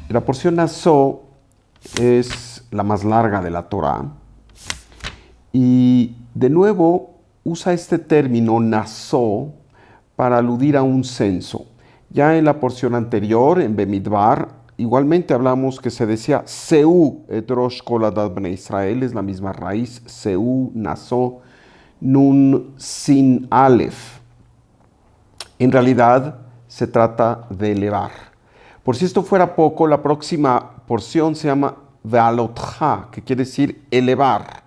La porción Naso es la más larga de la Torá y de nuevo usa este término Naso para aludir a un censo. Ya en la porción anterior, en Bemidbar, igualmente hablamos que se decía Seu et Rosh Kol Adat Bnei Israel, es la misma raíz, Seu, Naso, Nun, Sin, Aleph. En realidad se trata de elevar. Por si esto fuera poco, la próxima porción se llama Ve'alotcha, que quiere decir elevar.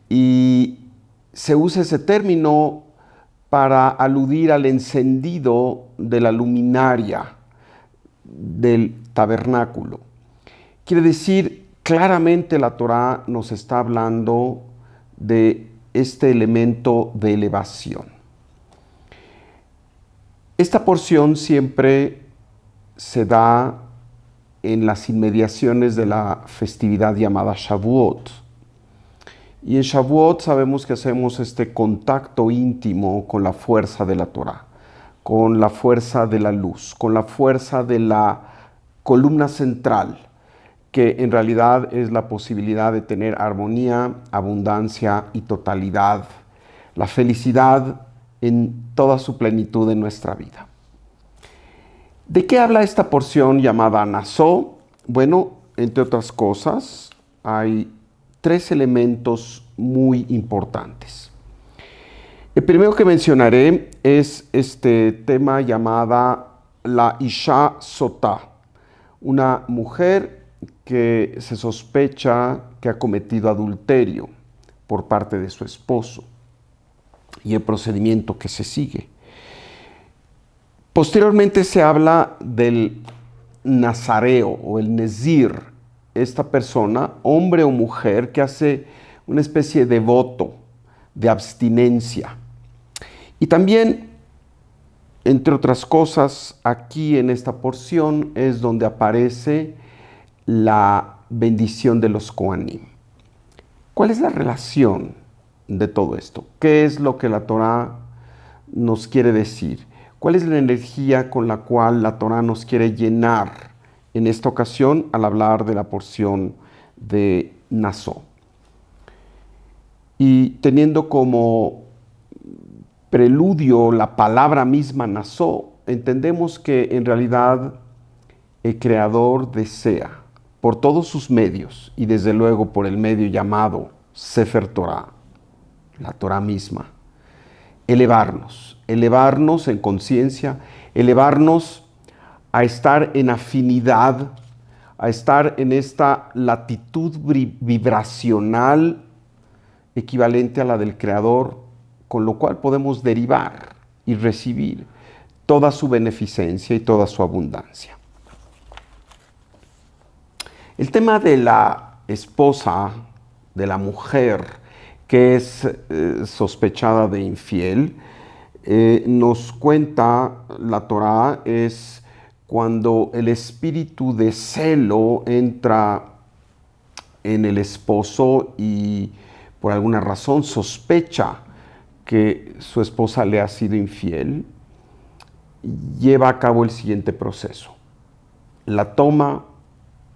Y se usa ese término para aludir al encendido de la luminaria del tabernáculo. Quiere decir, claramente la Torá nos está hablando de este elemento de elevación. Esta porción siempre se da en las inmediaciones de la festividad llamada Shavuot. Y en Shavuot sabemos que hacemos este contacto íntimo con la fuerza de la Torá, con la fuerza de la luz, con la fuerza de la columna central, que en realidad es la posibilidad de tener armonía, abundancia y totalidad, la felicidad en toda su plenitud en nuestra vida. ¿De qué habla esta porción llamada Naso? Bueno, entre otras cosas, hay tres elementos muy importantes. El primero que mencionaré es este tema llamada la Isha Sotá, una mujer que se sospecha que ha cometido adulterio por parte de su esposo y el procedimiento que se sigue. Posteriormente se habla del nazareo o el nezir, esta persona, hombre o mujer, que hace una especie de voto de abstinencia. Y también, entre otras cosas, aquí en esta porción es donde aparece la bendición de los Kohanim. ¿Cuál es la relación de todo esto? ¿Qué es lo que la Torá nos quiere decir? ¿Cuál es la energía con la cual la Torá nos quiere llenar en esta ocasión al hablar de la porción de Naso? Y teniendo como preludio la palabra misma Naso, entendemos que en realidad el Creador desea por todos sus medios y desde luego por el medio llamado Sefer Torah, la Torah misma, elevarnos en conciencia, elevarnos a estar en afinidad, a estar en esta latitud vibracional equivalente a la del Creador, con lo cual podemos derivar y recibir toda su beneficencia y toda su abundancia. El tema de la esposa, de la mujer que es sospechada de infiel, nos cuenta la Torá, es cuando el espíritu de celo entra en el esposo y por alguna razón sospecha que su esposa le ha sido infiel, lleva a cabo el siguiente proceso. La toma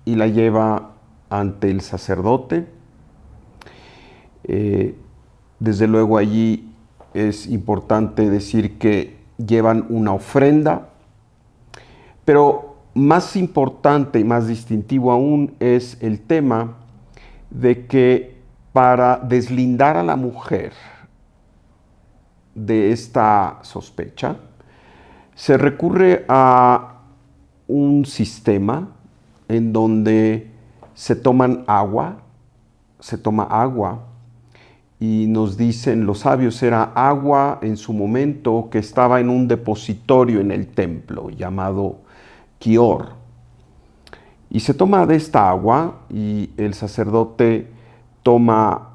y la lleva ante el sacerdote. Desde luego allí es importante decir que llevan una ofrenda, pero más importante y más distintivo aún es el tema de que para deslindar a la mujer de esta sospecha, se recurre a un sistema en donde se toma agua y nos dicen los sabios, era agua en su momento que estaba en un depositorio en el templo llamado Kior. Y se toma de esta agua y el sacerdote toma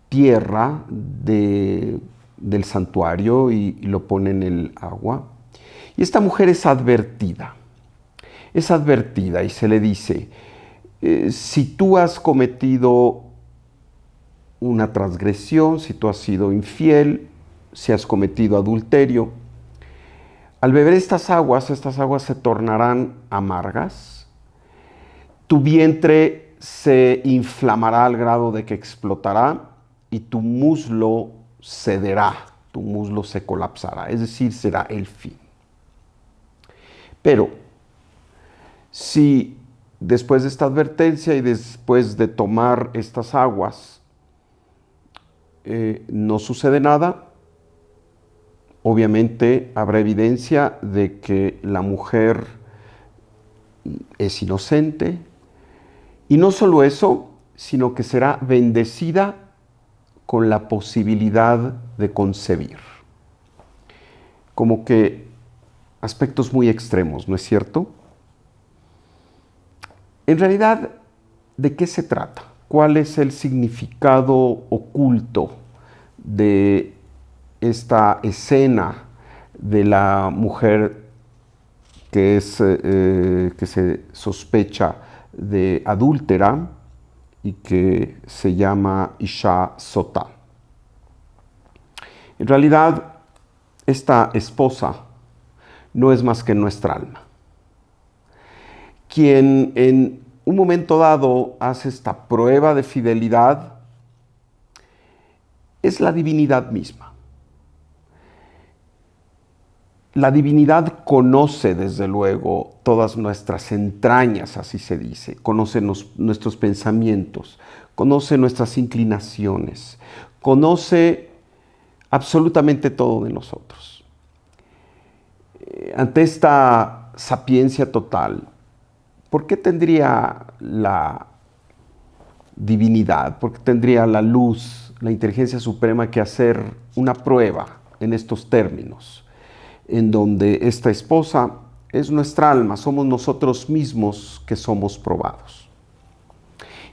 tierra del santuario y lo pone en el agua. Y esta mujer es advertida y se le dice, si tú has cometido una transgresión, si tú has sido infiel, si has cometido adulterio, Al beber estas aguas se tornarán amargas. Tu vientre se inflamará al grado de que explotará y tu muslo cederá, tu muslo se colapsará, es decir, será el fin. Pero si después de esta advertencia y después de tomar estas aguas no sucede nada, obviamente habrá evidencia de que la mujer es inocente, y no solo eso, sino que será bendecida con la posibilidad de concebir. Como que aspectos muy extremos, ¿no es cierto? En realidad, ¿de qué se trata? ¿Cuál es el significado oculto de esta escena de la mujer que se sospecha de adúltera y que se llama Isha Sotá? En realidad, esta esposa no es más que nuestra alma, quien en un momento dado hace esta prueba de fidelidad. Es la divinidad misma. La divinidad conoce, desde luego, todas nuestras entrañas, así se dice, conoce nuestros pensamientos, conoce nuestras inclinaciones, conoce absolutamente todo de nosotros. Ante esta sapiencia total, ¿por qué tendría la divinidad, por qué tendría la luz, la inteligencia suprema que hacer una prueba en estos términos? En donde esta esposa es nuestra alma, somos nosotros mismos que somos probados.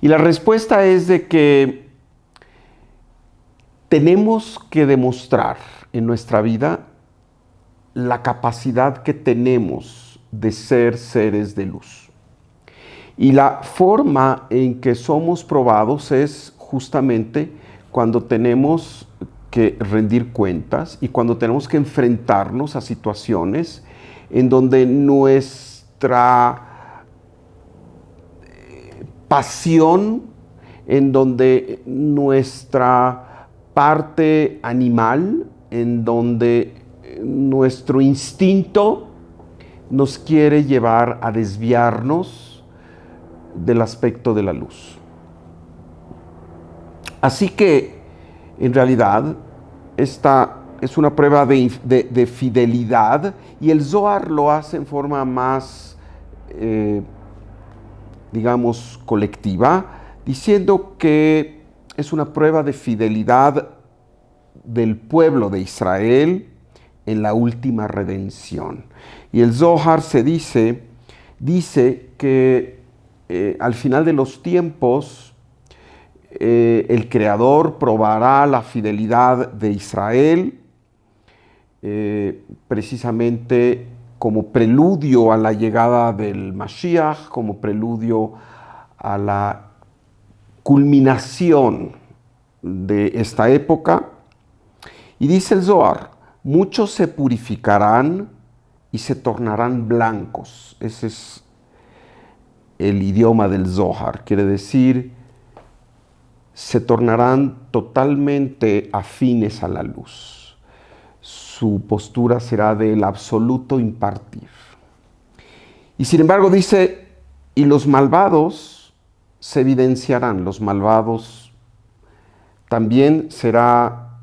Y la respuesta es de que tenemos que demostrar en nuestra vida la capacidad que tenemos de ser seres de luz. Y la forma en que somos probados es justamente cuando tenemos que rendir cuentas y cuando tenemos que enfrentarnos a situaciones en donde nuestra pasión, en donde nuestra parte animal, en donde nuestro instinto nos quiere llevar a desviarnos del aspecto de la luz. Así que en realidad, esta es una prueba de fidelidad, y el Zohar lo hace en forma más, digamos, colectiva, diciendo que es una prueba de fidelidad del pueblo de Israel en la última redención. Y el Zohar dice que al final de los tiempos, el Creador probará la fidelidad de Israel, precisamente como preludio a la llegada del Mashiach, como preludio a la culminación de esta época. Y dice el Zohar: muchos se purificarán y se tornarán blancos. Ese es el idioma del Zohar, quiere decir, se tornarán totalmente afines a la luz. Su postura será del absoluto impartir. Y sin embargo dice, y los malvados se evidenciarán. Los malvados también será,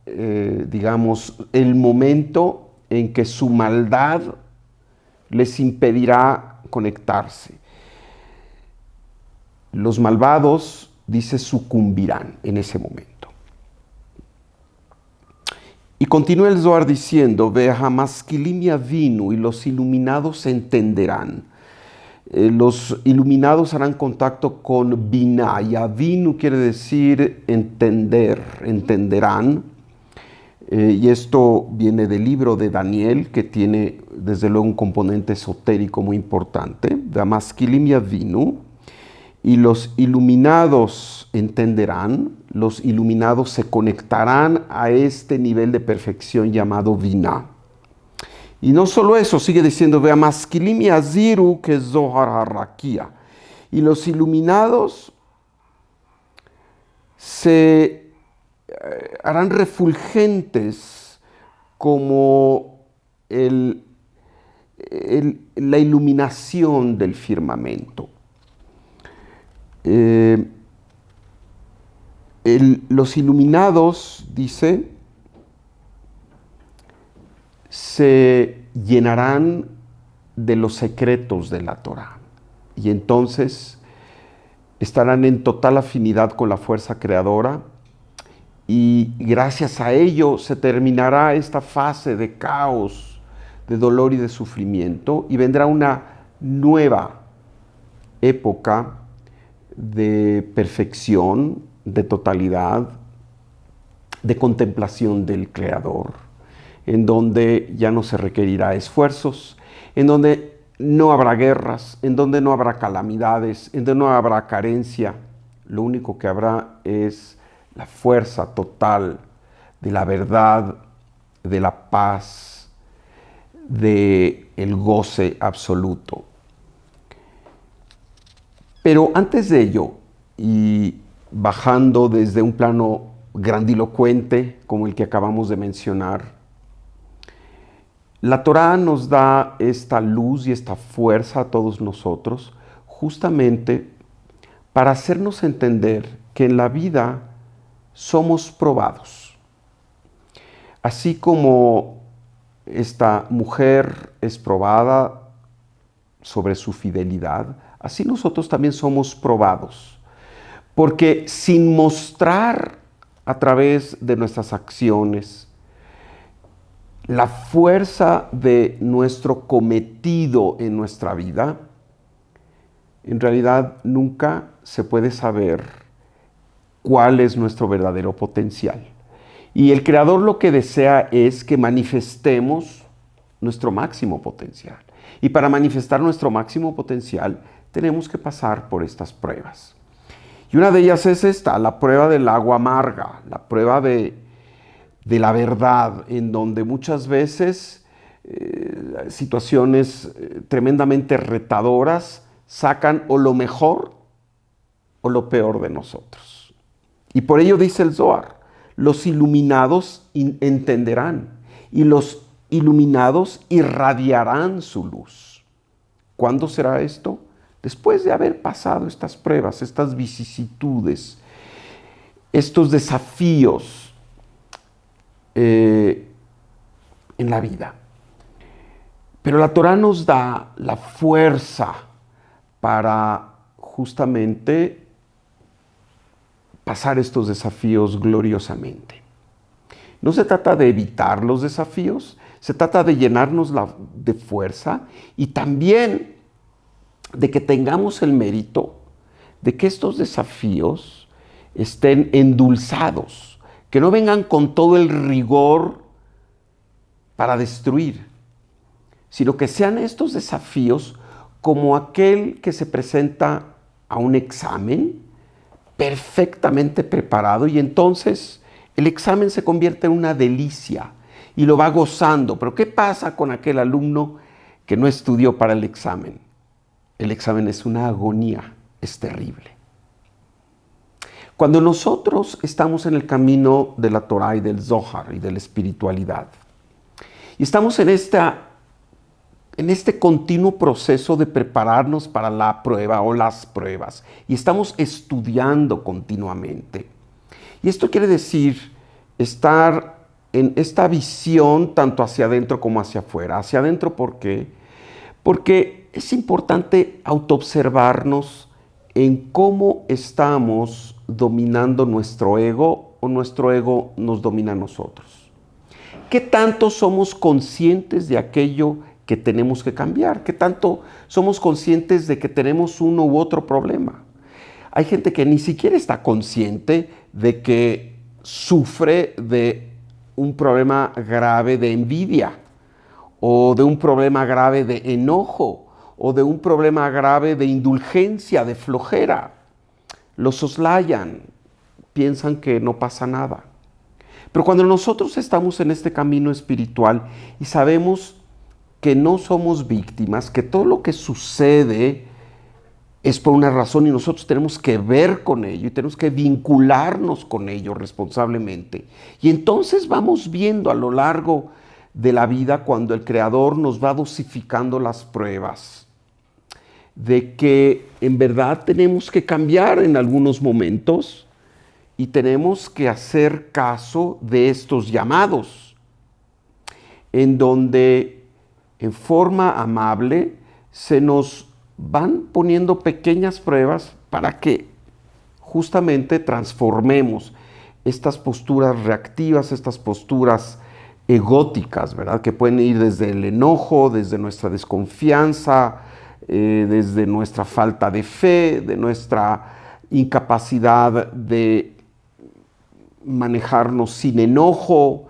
digamos, el momento en que su maldad les impedirá conectarse. Los malvados, dice, sucumbirán en ese momento. Y continúa el Zohar diciendo: Ve'hamaskilim yavinu, y los iluminados entenderán. Los iluminados harán contacto con Binah. Yavinu quiere decir entender, entenderán. Y esto viene del libro de Daniel, que tiene desde luego un componente esotérico muy importante. Ve'hamaskilim yavinu. Y los iluminados entenderán, los iluminados se conectarán a este nivel de perfección llamado Binah. Y no solo eso, sigue diciendo, vea maskilim yaziru que zohar harakia. Y los iluminados se harán refulgentes como la iluminación del firmamento. Los iluminados, dice, se llenarán de los secretos de la Torah y entonces estarán en total afinidad con la fuerza creadora y gracias a ello se terminará esta fase de caos, de dolor y de sufrimiento y vendrá una nueva época de perfección, de totalidad, de contemplación del Creador, en donde ya no se requerirá esfuerzos, en donde no habrá guerras, en donde no habrá calamidades, en donde no habrá carencia. Lo único que habrá es la fuerza total de la verdad, de la paz, del goce absoluto. Pero antes de ello, y bajando desde un plano grandilocuente como el que acabamos de mencionar, la Torá nos da esta luz y esta fuerza a todos nosotros justamente para hacernos entender que en la vida somos probados. Así como esta mujer es probada sobre su fidelidad, así nosotros también somos probados. Porque sin mostrar a través de nuestras acciones la fuerza de nuestro cometido en nuestra vida, en realidad nunca se puede saber cuál es nuestro verdadero potencial. Y el Creador lo que desea es que manifestemos nuestro máximo potencial. Y para manifestar nuestro máximo potencial tenemos que pasar por estas pruebas. Y una de ellas es esta, la prueba del agua amarga, la prueba de la verdad, en donde muchas veces situaciones tremendamente retadoras sacan o lo mejor o lo peor de nosotros. Y por ello dice el Zohar, los iluminados entenderán y los iluminados irradiarán su luz. ¿Cuándo será esto? Después de haber pasado estas pruebas, estas vicisitudes, estos desafíos en la vida. Pero la Torá nos da la fuerza para justamente pasar estos desafíos gloriosamente. No se trata de evitar los desafíos, se trata de llenarnos de fuerza y también de que tengamos el mérito de que estos desafíos estén endulzados, que no vengan con todo el rigor para destruir, sino que sean estos desafíos como aquel que se presenta a un examen perfectamente preparado y entonces el examen se convierte en una delicia y lo va gozando. Pero ¿qué pasa con aquel alumno que no estudió para el examen? El examen es una agonía, es terrible. Cuando nosotros estamos en el camino de la Torá y del Zohar y de la espiritualidad, y estamos en este continuo proceso de prepararnos para la prueba o las pruebas, y estamos estudiando continuamente. Y esto quiere decir estar en esta visión tanto hacia adentro como hacia afuera. Hacia adentro, ¿por qué? Porque es importante autoobservarnos en cómo estamos dominando nuestro ego o nuestro ego nos domina a nosotros. ¿Qué tanto somos conscientes de aquello que tenemos que cambiar? ¿Qué tanto somos conscientes de que tenemos uno u otro problema? Hay gente que ni siquiera está consciente de que sufre de un problema grave de envidia o de un problema grave de enojo o de un problema grave de indulgencia, de flojera. Lo soslayan, piensan que no pasa nada. Pero cuando nosotros estamos en este camino espiritual y sabemos que no somos víctimas, que todo lo que sucede es por una razón y nosotros tenemos que ver con ello y tenemos que vincularnos con ello responsablemente. Y entonces vamos viendo a lo largo de la vida cuando el Creador nos va dosificando las pruebas, de que en verdad tenemos que cambiar en algunos momentos y tenemos que hacer caso de estos llamados, en donde en forma amable se nos van poniendo pequeñas pruebas para que justamente transformemos estas posturas reactivas, estas posturas egóticas, ¿verdad? Que pueden ir desde el enojo, desde nuestra desconfianza, desde nuestra falta de fe, de nuestra incapacidad de manejarnos sin enojo,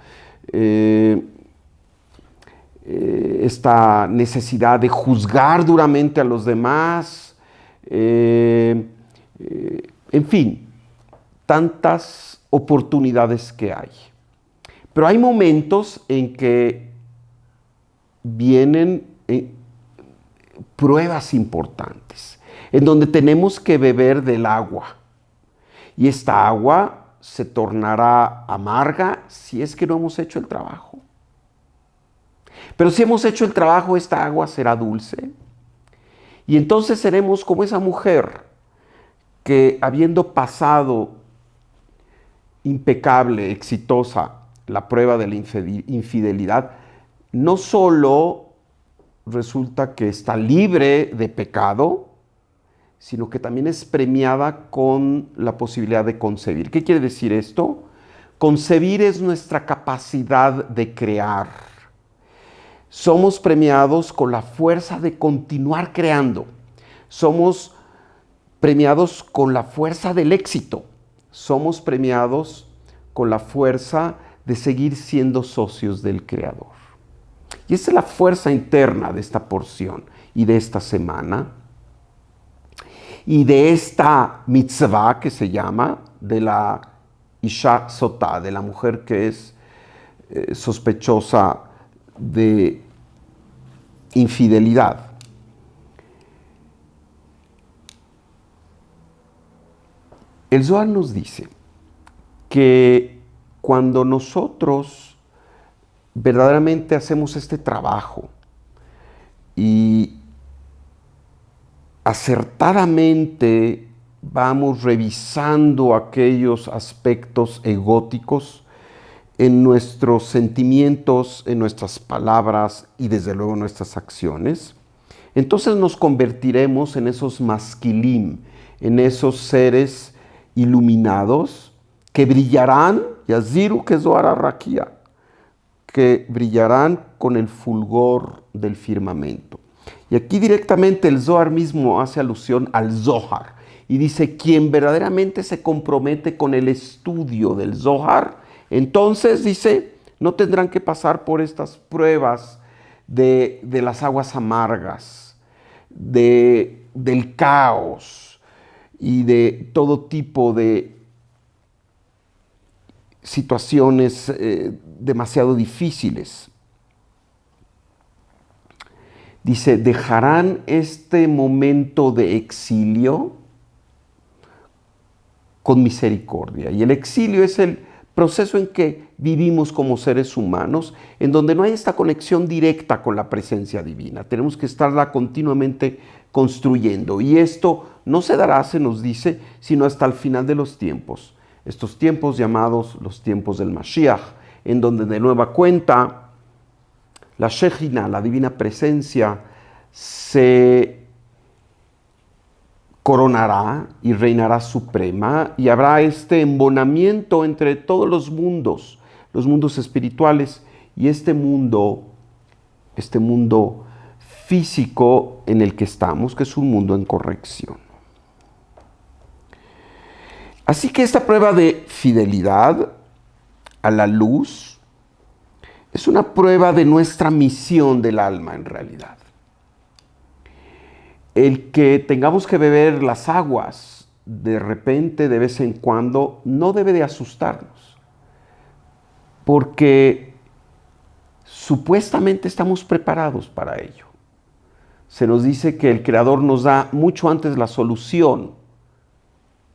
esta necesidad de juzgar duramente a los demás, en fin, tantas oportunidades que hay. Pero hay momentos en que vienen pruebas importantes, en donde tenemos que beber del agua. Y esta agua se tornará amarga si es que no hemos hecho el trabajo. Pero si hemos hecho el trabajo, esta agua será dulce. Y entonces seremos como esa mujer que, habiendo pasado impecable, exitosa, la prueba de la infidelidad, no solo resulta que está libre de pecado, sino que también es premiada con la posibilidad de concebir. ¿Qué quiere decir esto? Concebir es nuestra capacidad de crear. Somos premiados con la fuerza de continuar creando. Somos premiados con la fuerza del éxito. Somos premiados con la fuerza de seguir siendo socios del Creador. Y esa es la fuerza interna de esta porción y de esta semana. Y de esta mitzvah que se llama de la Isha Sotá, de la mujer que es sospechosa de infidelidad. El Zohar nos dice que cuando nosotros verdaderamente hacemos este trabajo y acertadamente vamos revisando aquellos aspectos egóticos en nuestros sentimientos, en nuestras palabras y desde luego en nuestras acciones, entonces nos convertiremos en esos masquilim, en esos seres iluminados que brillarán, yaziru que zohar rakia, que brillarán con el fulgor del firmamento. Y aquí directamente el Zohar mismo hace alusión al Zohar y dice, quien verdaderamente se compromete con el estudio del Zohar, entonces dice, no tendrán que pasar por estas pruebas de las aguas amargas, del caos y de todo tipo de situaciones demasiado difíciles. Dice, dejarán este momento de exilio con misericordia. Y el exilio es el proceso en que vivimos como seres humanos, en donde no hay esta conexión directa con la presencia divina. Tenemos que estarla continuamente construyendo. Y esto no se dará, se nos dice, sino hasta el final de los tiempos. Estos tiempos llamados los tiempos del Mashiach, en donde de nueva cuenta la Shejina, la divina presencia, se coronará y reinará suprema y habrá este embonamiento entre todos los mundos espirituales y este mundo físico en el que estamos, que es un mundo en corrección. Así que esta prueba de fidelidad a la luz es una prueba de nuestra misión del alma en realidad. El que tengamos que beber las aguas de repente, de vez en cuando, no debe de asustarnos, porque supuestamente estamos preparados para ello. Se nos dice que el Creador nos da mucho antes la solución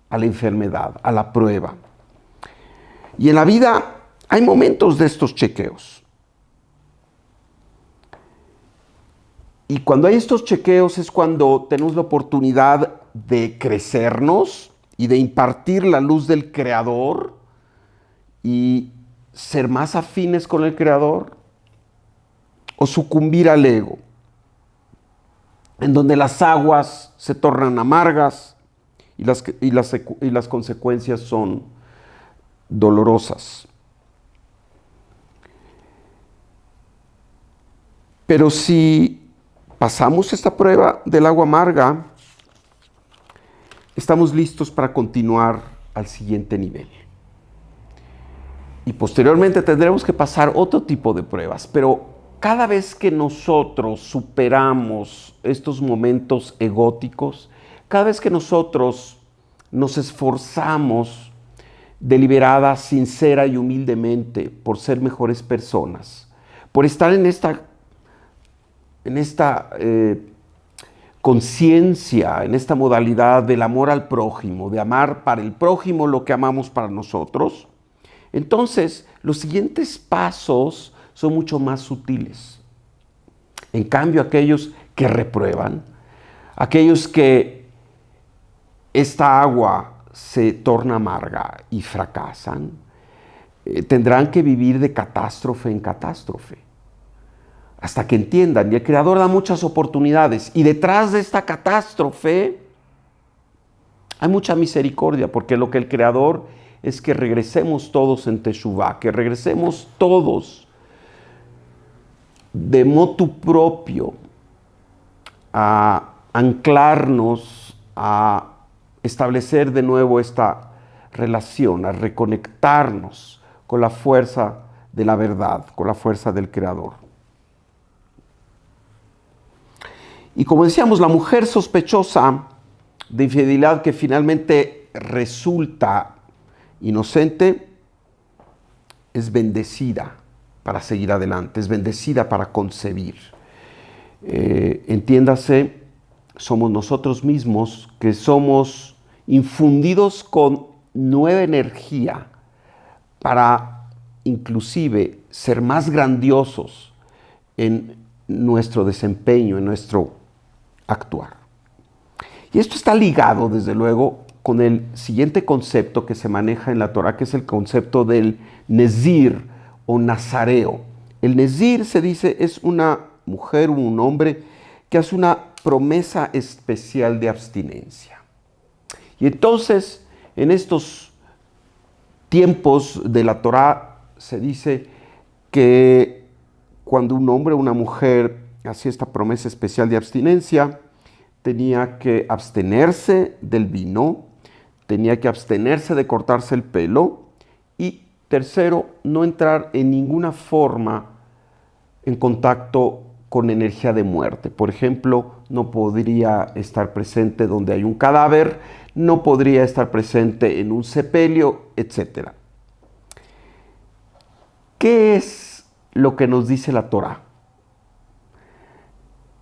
a la enfermedad, a la prueba. Y en la vida hay momentos de estos chequeos. Y cuando hay estos chequeos es cuando tenemos la oportunidad de crecernos y de impartir la luz del Creador y ser más afines con el Creador, o sucumbir al ego, en donde las aguas se tornan amargas y las consecuencias son dolorosas. Pero si pasamos esta prueba del agua amarga, estamos listos para continuar al siguiente nivel. Y posteriormente tendremos que pasar otro tipo de pruebas, pero cada vez que nosotros superamos estos momentos egóticos, cada vez que nosotros nos esforzamos deliberada, sincera y humildemente por ser mejores personas, por estar en esta conciencia, en esta modalidad del amor al prójimo, de amar para el prójimo lo que amamos para nosotros, entonces los siguientes pasos son mucho más sutiles. En cambio, aquellos que reprueban, aquellos que esta agua se torna amarga y fracasan, tendrán que vivir de catástrofe en catástrofe, hasta que entiendan. Y el Creador da muchas oportunidades. Y detrás de esta catástrofe hay mucha misericordia, porque lo que el Creador es que regresemos todos en Teshuvá, que regresemos todos de motu propio a anclarnos, a establecer de nuevo esta relación, a reconectarnos con la fuerza de la verdad, con la fuerza del Creador. Y como decíamos, la mujer sospechosa de infidelidad que finalmente resulta inocente es bendecida para seguir adelante, es bendecida para concebir. Entiéndase, somos nosotros mismos que somos infundidos con nueva energía para inclusive ser más grandiosos en nuestro desempeño, en nuestro actuar. Y esto está ligado, desde luego, con el siguiente concepto que se maneja en la Torá, que es el concepto del Nezir o Nazareo. El Nezir, se dice, es una mujer o un hombre que hace una promesa especial de abstinencia. Y entonces, en estos tiempos de la Torá, se dice que cuando un hombre o una mujer hacía esta promesa especial de abstinencia, tenía que abstenerse del vino, tenía que abstenerse de cortarse el pelo y, tercero, no entrar en ninguna forma en contacto con energía de muerte. Por ejemplo, no podría estar presente donde hay un cadáver, no podría estar presente en un sepelio, etc. ¿Qué es lo que nos dice la Torá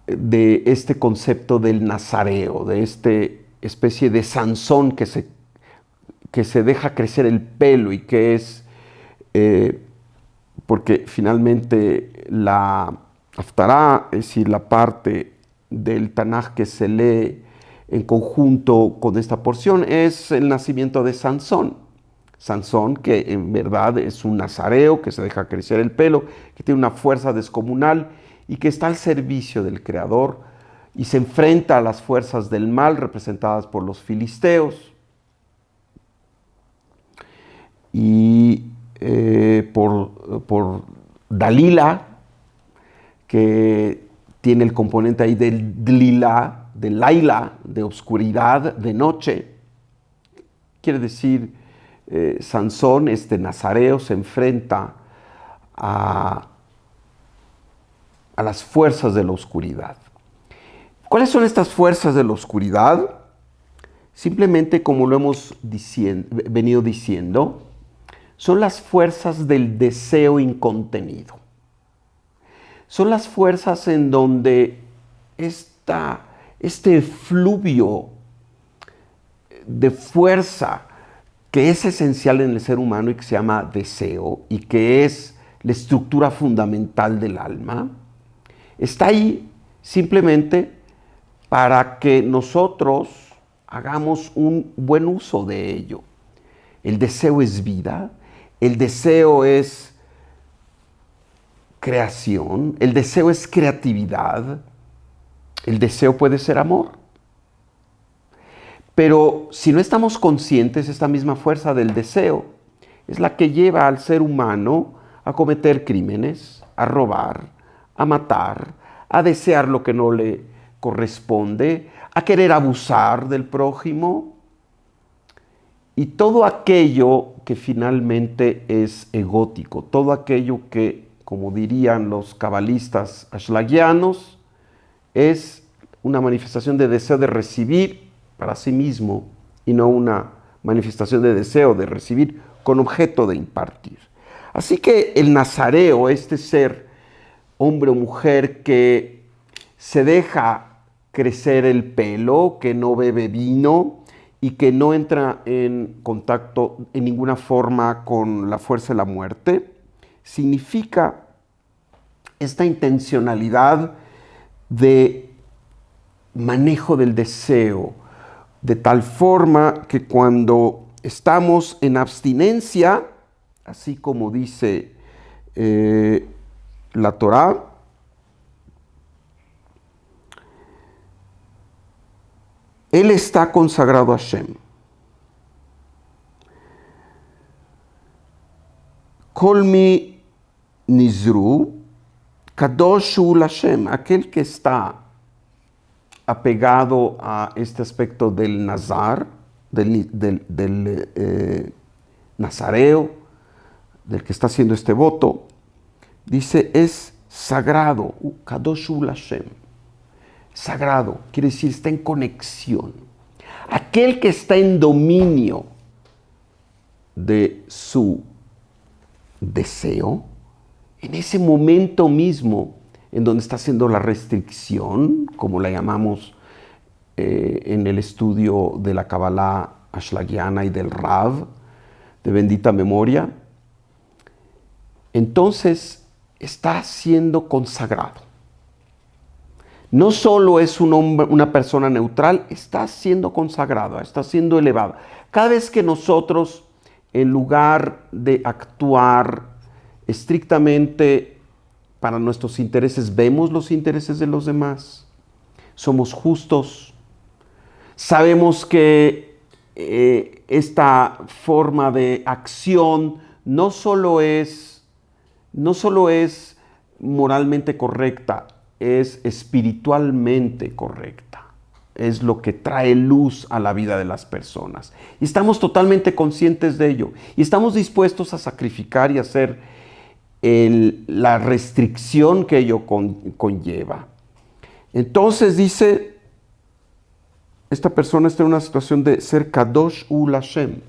de este concepto del nazareo, de esta especie de Sansón que se deja crecer el pelo y que es, porque finalmente la Haftará, es decir, la parte del Tanaj que se lee en conjunto con esta porción, es el nacimiento de Sansón. Sansón, que en verdad es un nazareo, que se deja crecer el pelo, que tiene una fuerza descomunal y que está al servicio del Creador y se enfrenta a las fuerzas del mal representadas por los filisteos y por Dalila, que tiene el componente ahí del Dlila, de Laila, de oscuridad, de noche. Quiere decir, Sansón, este nazareo, se enfrenta a las fuerzas de la oscuridad. ¿Cuáles son estas fuerzas de la oscuridad? Simplemente, como lo hemos venido diciendo, son las fuerzas del deseo incontenido. son las fuerzas en donde este fluvio de fuerza que es esencial en el ser humano y que se llama deseo y que es la estructura fundamental del alma, está ahí simplemente para que nosotros hagamos un buen uso de ello. El deseo es vida, el deseo es creación, el deseo es creatividad, el deseo puede ser amor. Pero si no estamos conscientes, esta misma fuerza del deseo es la que lleva al ser humano a cometer crímenes, a robar, a matar, a desear lo que no le corresponde, a querer abusar del prójimo y todo aquello que finalmente es egótico, todo aquello que, como dirían los cabalistas ashlagianos, es una manifestación de deseo de recibir para sí mismo y no una manifestación de deseo de recibir con objeto de impartir. Así que el nazareo, este ser, hombre o mujer que se deja crecer el pelo, que no bebe vino y que no entra en contacto en ninguna forma con la fuerza de la muerte, significa esta intencionalidad de manejo del deseo, de tal forma que cuando estamos en abstinencia, así como dice la Torá, él está consagrado a Hashem. Kol mi nizru, kadosh hu Hashem, aquel que está apegado a este aspecto del nazar, del nazareo, del que está haciendo este voto, dice es sagrado, kadosh hu Hashem. Sagrado, quiere decir está en conexión. Aquel que está en dominio de su deseo, en ese momento mismo en donde está haciendo la restricción, como la llamamos en el estudio de la Kabbalah ashlagiana y del Rav, de bendita memoria, entonces está siendo consagrado. No solo es un hombre, una persona neutral, está siendo consagrado, está siendo elevado. Cada vez que nosotros, en lugar de actuar estrictamente para nuestros intereses, vemos los intereses de los demás, somos justos, sabemos que esta forma de acción no solo es moralmente correcta, es espiritualmente correcta. Es lo que trae luz a la vida de las personas. Y estamos totalmente conscientes de ello. Y estamos dispuestos a sacrificar y hacer la restricción que ello conlleva. Entonces dice, esta persona está en una situación de ser Kadosh hu Hashem.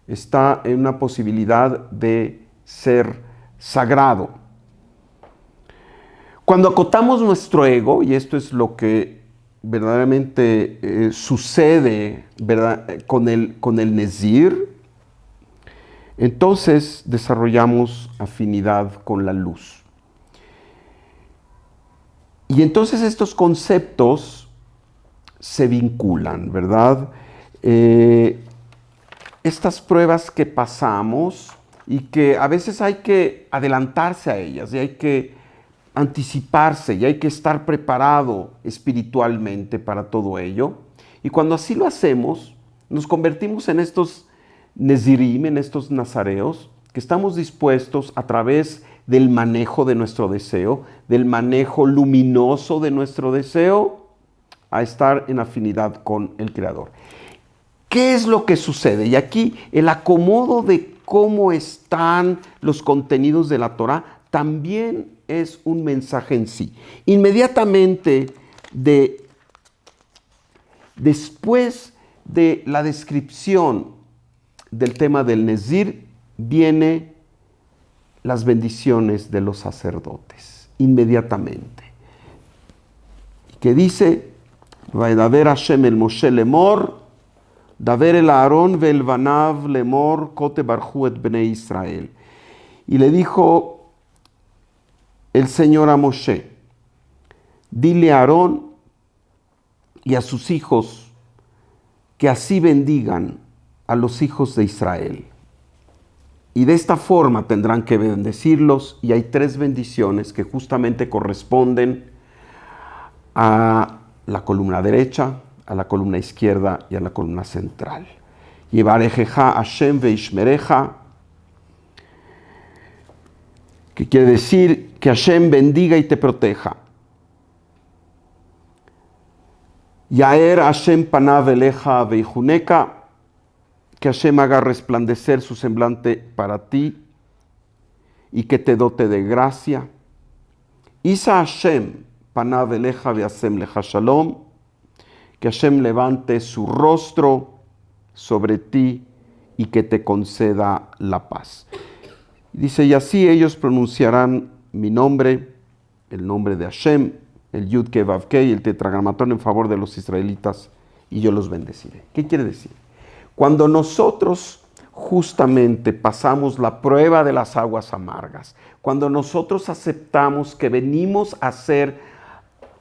Está en una posibilidad de ser sagrado. Cuando acotamos nuestro ego, y esto es lo que verdaderamente sucede, ¿verdad?, con el Nezir, entonces desarrollamos afinidad con la luz. Y entonces estos conceptos se vinculan, ¿verdad? Estas pruebas que pasamos y que a veces hay que adelantarse a ellas y hay que anticiparse y hay que estar preparado espiritualmente para todo ello. Y cuando así lo hacemos, nos convertimos en estos Nezirim, en estos nazareos, que estamos dispuestos a través del manejo de nuestro deseo, del manejo luminoso de nuestro deseo, a estar en afinidad con el Creador. ¿Qué es lo que sucede? Y aquí el acomodo de cómo están los contenidos de la Torah también es un mensaje en sí. Inmediatamente después de la descripción del tema del Nezir, viene las bendiciones de los sacerdotes. inmediatamente. Que dice, Vaidaber Hashem el Moshe lemor, Daver el Aarón vel Banav lemor, Kote barjú et bnei Israel. Y le dijo el Señor a Moshe, dile a Aarón y a sus hijos que así bendigan a los hijos de Israel. Y de esta forma tendrán que bendecirlos, y hay 3 bendiciones que justamente corresponden a la columna derecha, a la columna izquierda y a la columna central. Yevarejeja Hashem veishmereja, que quiere decir que Hashem bendiga y te proteja. Yaer Hashem panav eleja veijuneka, que Hashem haga resplandecer su semblante para ti y que te dote de gracia. Isa Hashem panav eleja veasem leja shalom, que Hashem levante su rostro sobre ti y que te conceda la paz. Dice, y así ellos pronunciarán mi nombre, el nombre de Hashem, el Yud Ke Vav Ke y el tetragramatón en favor de los israelitas, y yo los bendeciré. ¿Qué quiere decir? Cuando nosotros justamente pasamos la prueba de las aguas amargas, cuando nosotros aceptamos que venimos a ser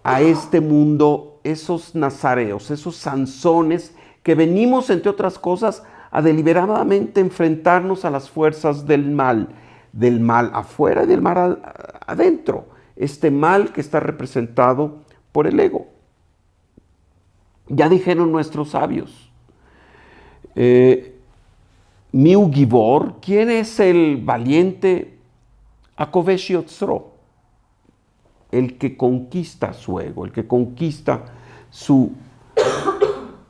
a este mundo esos nazareos, esos Sansones, que venimos, entre otras cosas, a deliberadamente enfrentarnos a las fuerzas del mal afuera y del mal adentro, este mal que está representado por el ego. Ya dijeron nuestros sabios, Miu Gibor, ¿quién es el valiente? Akovesh Yotzro, el que conquista su ego, el que conquista su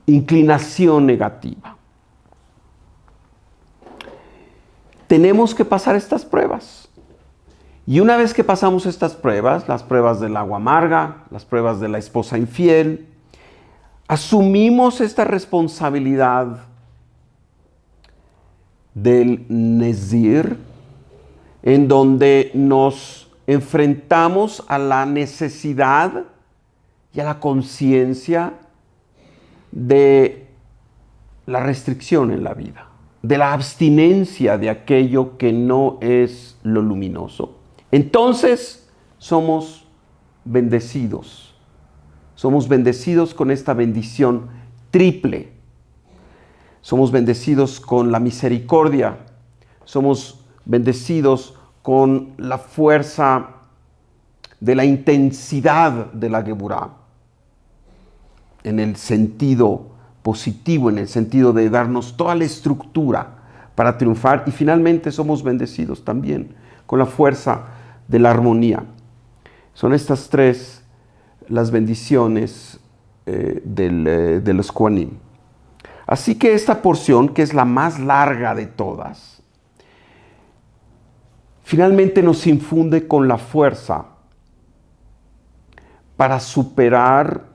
inclinación negativa. Tenemos que pasar estas pruebas. Y una vez que pasamos estas pruebas, las pruebas del agua amarga, las pruebas de la esposa infiel, asumimos esta responsabilidad del Nezir, en donde nos enfrentamos a la necesidad y a la conciencia de la restricción en la vida, de la abstinencia de aquello que no es lo luminoso. Entonces somos bendecidos. Somos bendecidos con esta bendición triple. Somos bendecidos con la misericordia. Somos bendecidos con la fuerza de la intensidad de la Geburá, en el sentido positivo, en el sentido de darnos toda la estructura para triunfar. Y finalmente somos bendecidos también con la fuerza de la armonía. Son estas 3 las bendiciones de los Kohanim. Así que esta porción, que es la más larga de todas, finalmente nos infunde con la fuerza para superar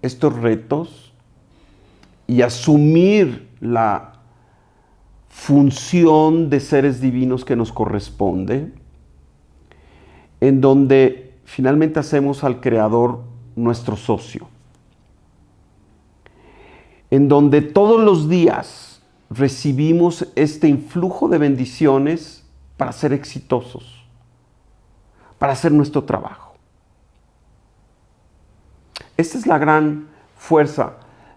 estos retos y asumir la función de seres divinos que nos corresponde, en donde finalmente hacemos al Creador nuestro socio, en donde todos los días recibimos este influjo de bendiciones para ser exitosos, para hacer nuestro trabajo. Esta es la gran fuerza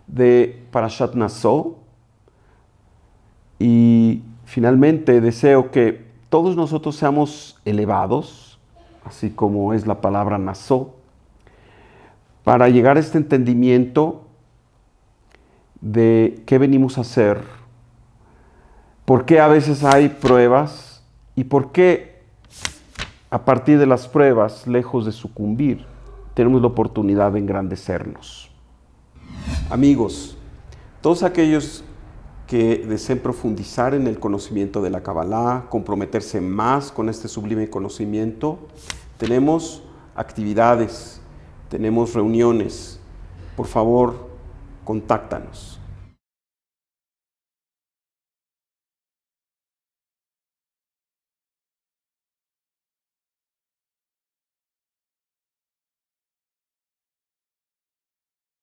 de Parashat Naso, y finalmente deseo que todos nosotros seamos elevados, así como es la palabra Naso, para llegar a este entendimiento de qué venimos a hacer, por qué a veces hay pruebas y por qué a partir de las pruebas, lejos de sucumbir, tenemos la oportunidad de engrandecernos. Amigos, todos aquellos que deseen profundizar en el conocimiento de la Kabbalah, comprometerse más con este sublime conocimiento, tenemos actividades, tenemos reuniones. Por favor, contáctanos.